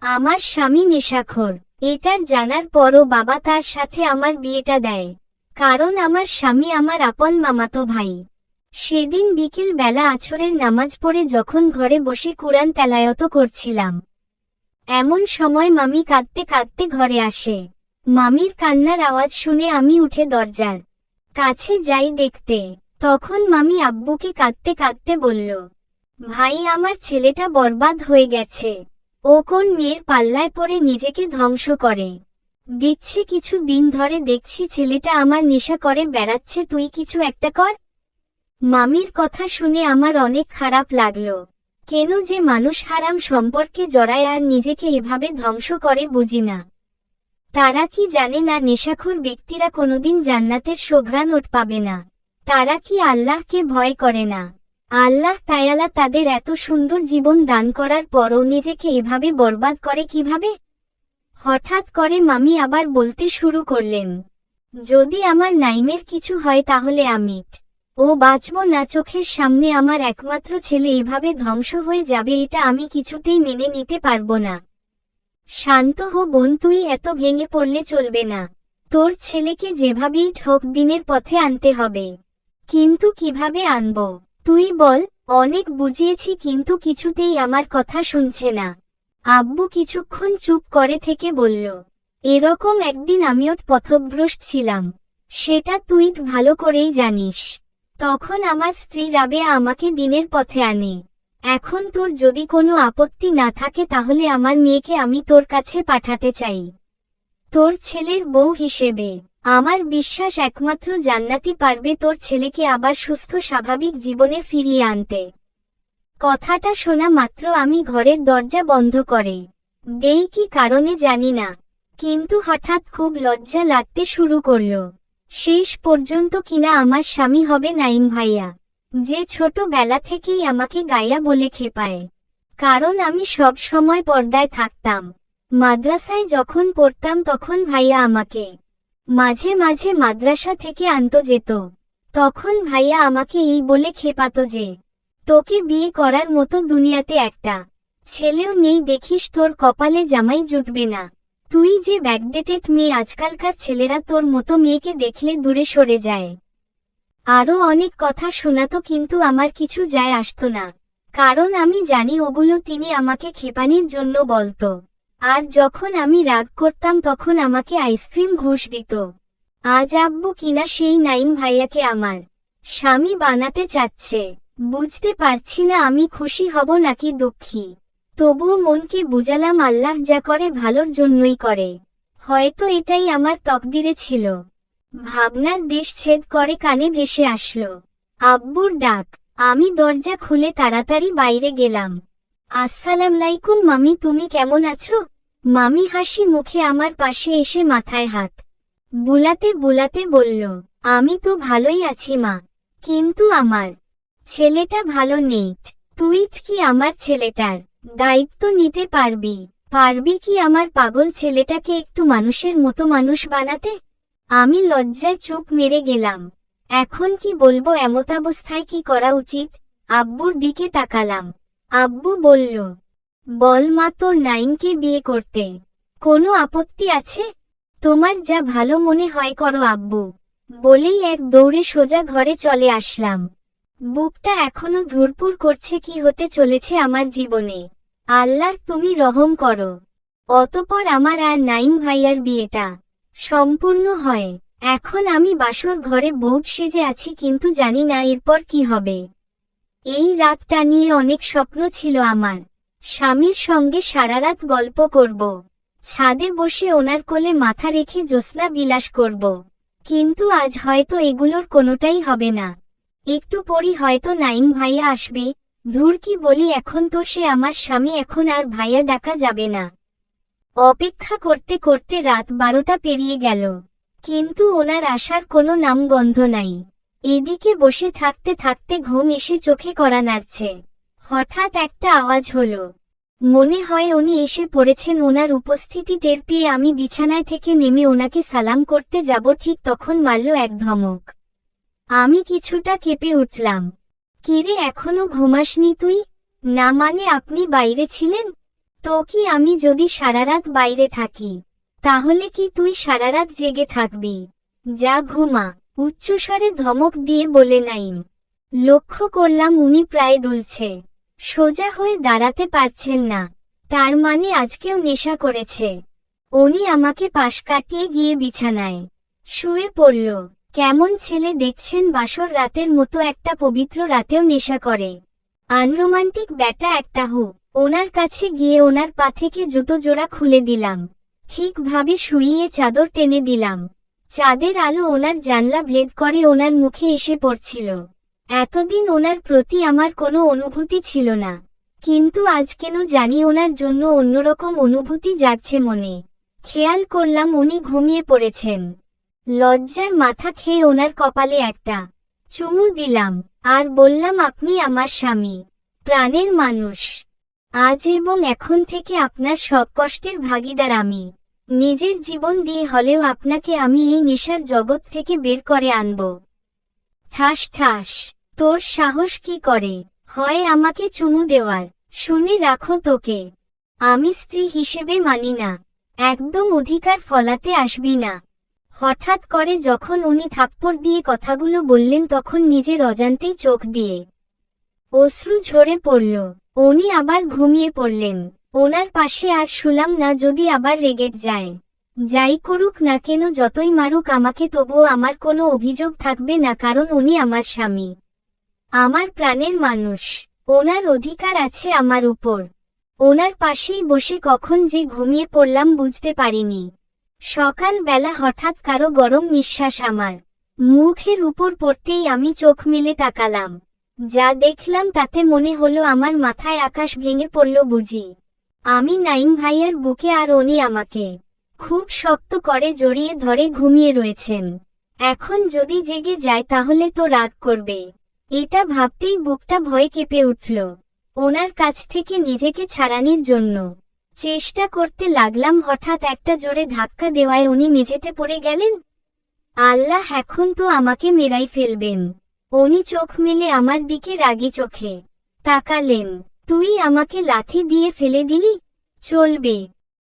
আমার স্বামী নেশাখোর। এটার জানার পরও বাবা তার সাথে আমার বিয়েটা দেয়, কারণ আমার স্বামী আমার আপন মামাতো ভাই। সেদিন বিকেল বেলা আছরের নামাজ পড়ে যখন ঘরে বসে কুরআন তেলাওয়াত করছিলাম, এমন সময় মামি কাঁদতে কাঁদতে ঘরে আসে। মামির কান্নার আওয়াজ শুনে আমি উঠে দরজার কাছে যাই দেখতে। তখন মামি আব্বুকে কাঁদতে কাঁদতে বলল, ভাই, আমার ছেলেটা বরবাদ হয়ে গেছে। ও কোন মেয়ের পাল্লায় পড়ে নিজেকে ধ্বংস করে দিচ্ছে। কিছু দিন ধরে দেখছি ছেলেটা আমার নেশা করে বেড়াচ্ছে, তুই কিছু একটা কর। মামির কথা শুনে আমার অনেক খারাপ লাগলো। কেন যে মানুষ হারাম সম্পর্কে জড়ায় আর নিজেকে এভাবে ধ্বংস করে বুঝি না। তারা কি জানে না নেশাখোর ব্যক্তিরা কোনোদিন জান্নাতের সুঘ্রাণ পাবে না? তারা কি আল্লাহকে ভয় করে না? আল্লাহ তাআলা তাদের এত সুন্দর জীবন দান করার পরও নিজেকে এভাবে বরবাদ করে কিভাবে? হঠাৎ করে মামি আবার বলতে শুরু করলেন, যদি আমার নাইমের কিছু হয় তাহলে আমিত ও বাঁচব না। চোখের সামনে আমার একমাত্র ছেলে এভাবে ধ্বংস হয়ে যাবে, এটা আমি কিছুতেই মেনে নিতে পারবো না। শান্ত হো বোন, তুই এত ভেঙে পড়লে চলবে না। তোর ছেলেকে যেভাবেই ঠোক দিনের পথে আনতে হবে। কিন্তু কিভাবে আনবো তুই বল? অনেক বুঝিয়েছি কিন্তু কিছুতেই আমার কথা শুনছে না। আব্বু কিছুক্ষণ চুপ করে থেকে বলল, এরকম একদিন আমিও পথভ্রষ্ট ছিলাম, সেটা তুই ভালো করেই জানিস। তখন আমার স্ত্রী রাবেয়া আমাকে দিনের পথে আনে। এখন তোর যদি কোনো আপত্তি না থাকে তাহলে আমার মেয়েকে আমি তোর কাছে পাঠাতে চাই, তোর ছেলের বউ হিসেবে। আমার বিশ্বাস একমাত্র জান্নাতি পারবে তোর ছেলেকে আবার সুস্থ স্বাভাবিক জীবনে ফিরিয়ে আনতে। কথাটা শোনা মাত্র আমি ঘরের দরজা বন্ধ করে দেই, কি কারণে জানি না, কিন্তু হঠাৎ খুব লজ্জা লাগতে শুরু করলো। শেষ পর্যন্ত কিনা আমার স্বামী হবে নাইম ভাইয়া, যে ছোটবেলা থেকেই আমাকে গায়া বলে খেপায়। কারণ আমি সব সময় পর্দায় থাকতাম। মাদ্রাসায় যখন পড়তাম তখন ভাইয়া আমাকে মাঝে মাঝে মাদ্রাসা থেকে আনতে যেত। তখন ভাইয়া আমাকে এই বলে খেপাতো যে, তোকে বিয়ে করার মতো দুনিয়াতে একটা ছেলেও নেই, দেখিস তোর কপালে জামাই জুটবে না। তুই যে ব্যাকডেটেড মেয়ে, আজকালকার ছেলেরা তোর মতো মেয়েকে দেখলে দূরে সরে যায়। আরও অনেক কথা শোনাতো, কিন্তু আমার কিছু যায় আসতো না, কারণ আমি জানি ওগুলো তিনি আমাকে খেপানির জন্য বলতো। আর যখন আমি রাগ করতাম তখন আমাকে আইসক্রিম ঘুষ দিত। আজ আব্বু কিনা সেই নাইম ভাইয়াকে আমার স্বামী বানাতে চাচ্ছে। বুঝতে পারছি না আমি খুশি হব নাকি দুঃখী। তবুও মনকে বুঝালাম আল্লাহ যা করে ভালোর জন্যই করে, হয়তো এটাই আমার তকদিরে ছিল। ভাবনার দেশ ছেদ করে কানে ভেসে আসলো আব্বুর ডাক। আমি দরজা খুলে তাড়াতাড়ি বাইরে গেলাম। আসসালামুয়ালাইকুম মামি, তুমি কেমন আছো? মামি হাসি মুখে আমার পাশে এসে মাথায় হাত বুলাতে বুলাতে বলল, আমি তো ভালোই আছি মা, কিন্তু আমার ছেলেটা ভালো নেই। তুই কি আমার ছেলেটার দায়িত্ব নিতে পারবি? পারবি কি আমার পাগল ছেলেটাকে একটু মানুষের মতো মানুষ বানাতে? আমি লজ্জায় চুপ মেরে গেলাম। এখন কি বলবো, এমতাবস্থায় কি করা উচিত? আব্বুর দিকে তাকালাম। আব্বু বলল, বল মা, তোর নাইমকে বিয়ে করতে কোনো আপত্তি আছে? তোমার যা ভালো মনে হয় করো আব্বু, বলেই এক দৌড়ে সোজা ঘরে চলে আসলাম। বুকটা এখনো ধুরপুর করছে, কি হতে চলেছে আমার জীবনে। আল্লাহ তুমি রহম করো। অতঃপর আমার আর নাইম ভাইয়ার বিয়েটা সম্পূর্ণ হয়। এখন আমি বাসর ঘরে বউ সেজে আছি, কিন্তু জানি না এরপর কি হবে। এই রাতটা নিয়ে অনেক স্বপ্ন ছিল আমার। স্বামীর সঙ্গে সারারাত গল্প করব, ছাদে বসে ওনার কোলে মাথা রেখে জ্যোৎস্না বিলাস করব। কিন্তু আজ হয়তো এগুলোর কোনোটাই হবে না। একটু পরই হয়তো নাইম ভাইয়া আসবে। ধুর, কি বলি, এখন তো সে আমার স্বামী, এখন আর ভাইয়া ডাকা যাবে না। অপেক্ষা করতে করতে রাত 12টা পেরিয়ে গেল, কিন্তু ওনার আসার কোনো নামগন্ধ নাই। এদিকে বসে থাকতে থাকতে ঘুম এসে চোখে কড়া নাড়ছে। হঠাৎ একটা আওয়াজ হলো, মনে হয় উনি এসে পড়েছেন। ওনার উপস্থিতি টের পেয়ে আমি বিছানায় থেকে নেমে ওনাকে সালাম করতে যাব, ঠিক তখন মারল এক ধমক। আমি কিছুটা কেঁপে উঠলাম। কিরে, এখনো ঘুমাসনি তুই? না মানে আপনি বাইরে ছিলেন? তো কি আমি যদি সারারাত বাইরে থাকি তাহলে কি তুই সারারাত জেগে থাকবি? যা ঘুমা, উচ্চস্বরে ধমক দিয়ে বলে নাইম। লক্ষ্য করলাম উনি প্রায় ডুলছে, সোজা হয়ে দাঁড়াতে পারছেন না। তার মানে আজকেও নেশা করেছে। উনি আমাকে পাশ কাটিয়ে গিয়ে বিছানায় শুয়ে পড়ল। কেমন ছেলে দেখছেন, বাসর রাতের মতো একটা পবিত্র রাতেও নেশা করে। আনরোমান্টিক ব্যাটা একটা হু। ওনার কাছে গিয়ে ওনার পা থেকে জুতো জোড়া খুলে দিলাম, ঠিকভাবে শুইয়ে চাদর টেনে দিলাম। চাঁদের আলো ওনার জানলা ভেদ করে ওনার মুখে এসে পড়ছিল। এতদিন ওনার প্রতি আমার কোনো অনুভূতি ছিল না, কিন্তু আজ কেন জানি ওনার জন্য অন্যরকম অনুভূতি জাগছে মনে। খেয়াল করলাম উনি ঘুমিয়ে পড়েছেন। লজ্জার মাথা খেয়ে ওনার কপালে একটা চুমু দিলাম আর বললাম, আপনি আমার স্বামী, প্রাণের মানুষ। আজ এবং এখন থেকে আপনার সব কষ্টের ভাগীদার আমি। নিজের জীবন দিয়ে হলেও আপনাকে আমি এই নেশার জগৎ থেকে বের করে আনব। ঠাস ঠাস। তোর সাহস কি করে হয় আমাকে চুমু দেওয়ার? শুনে রাখো, তোকে আমি স্ত্রী হিসেবে মানি না। একদম অধিকার ফলাতে আসবি না। হঠাৎ করে যখন উনি থাপ্পড় দিয়ে কথাগুলো বললেন তখন নিজের অজান্তেই চোখ দিয়ে অশ্রু ঝরে পড়ল। উনি আবার ঘুমিয়ে পড়লেন। ওনার পাশে আর শুলাম না, যদি আবার রেগে যায়। যাই করুক না কেন, যতই মারুক আমাকে, তবুও আমার কোনো অভিযোগ থাকবে না, কারণ উনি আমার স্বামী, আমার প্রাণের মানুষ। ওনার অধিকার আছে আমার উপর। ওনার পাশেই বসে কখন যে ঘুমিয়ে পড়লাম বুঝতে পারিনি। সকাল বেলা হঠাৎ কারো গরম নিঃশ্বাস আমার মুখের উপর পড়তেই আমি চোখ মেলে তাকালাম। যা দেখলাম তাতে মনে হলো আমার মাথায় আকাশ ভেঙে পড়ল বুঝি। আমি নাইম ভাইয়ার বুকে, আর উনি আমাকে খুব শক্ত করে জড়িয়ে ধরে ঘুমিয়ে রয়েছেন। এখন যদি জেগে যায় তাহলে তো রাগ করবে। এটা ভাবতেই বুকটা ভয়ে কেঁপে উঠল। ওনার কাছ থেকে নিজেকে ছাড়ানোর জন্য চেষ্টা করতে লাগলাম। হঠাৎ একটা জোরে ধাক্কা দেওয়ায় উনি মেঝেতে পড়ে গেলেন। আল্লাহ, এখন তো আমাকে মেরাই ফেলবেন। উনি চোখ মেলে আমার দিকে রাগী চোখে তাকালেন। তুই আমাকে লাথি দিয়ে ফেলে দিলি? চলবে।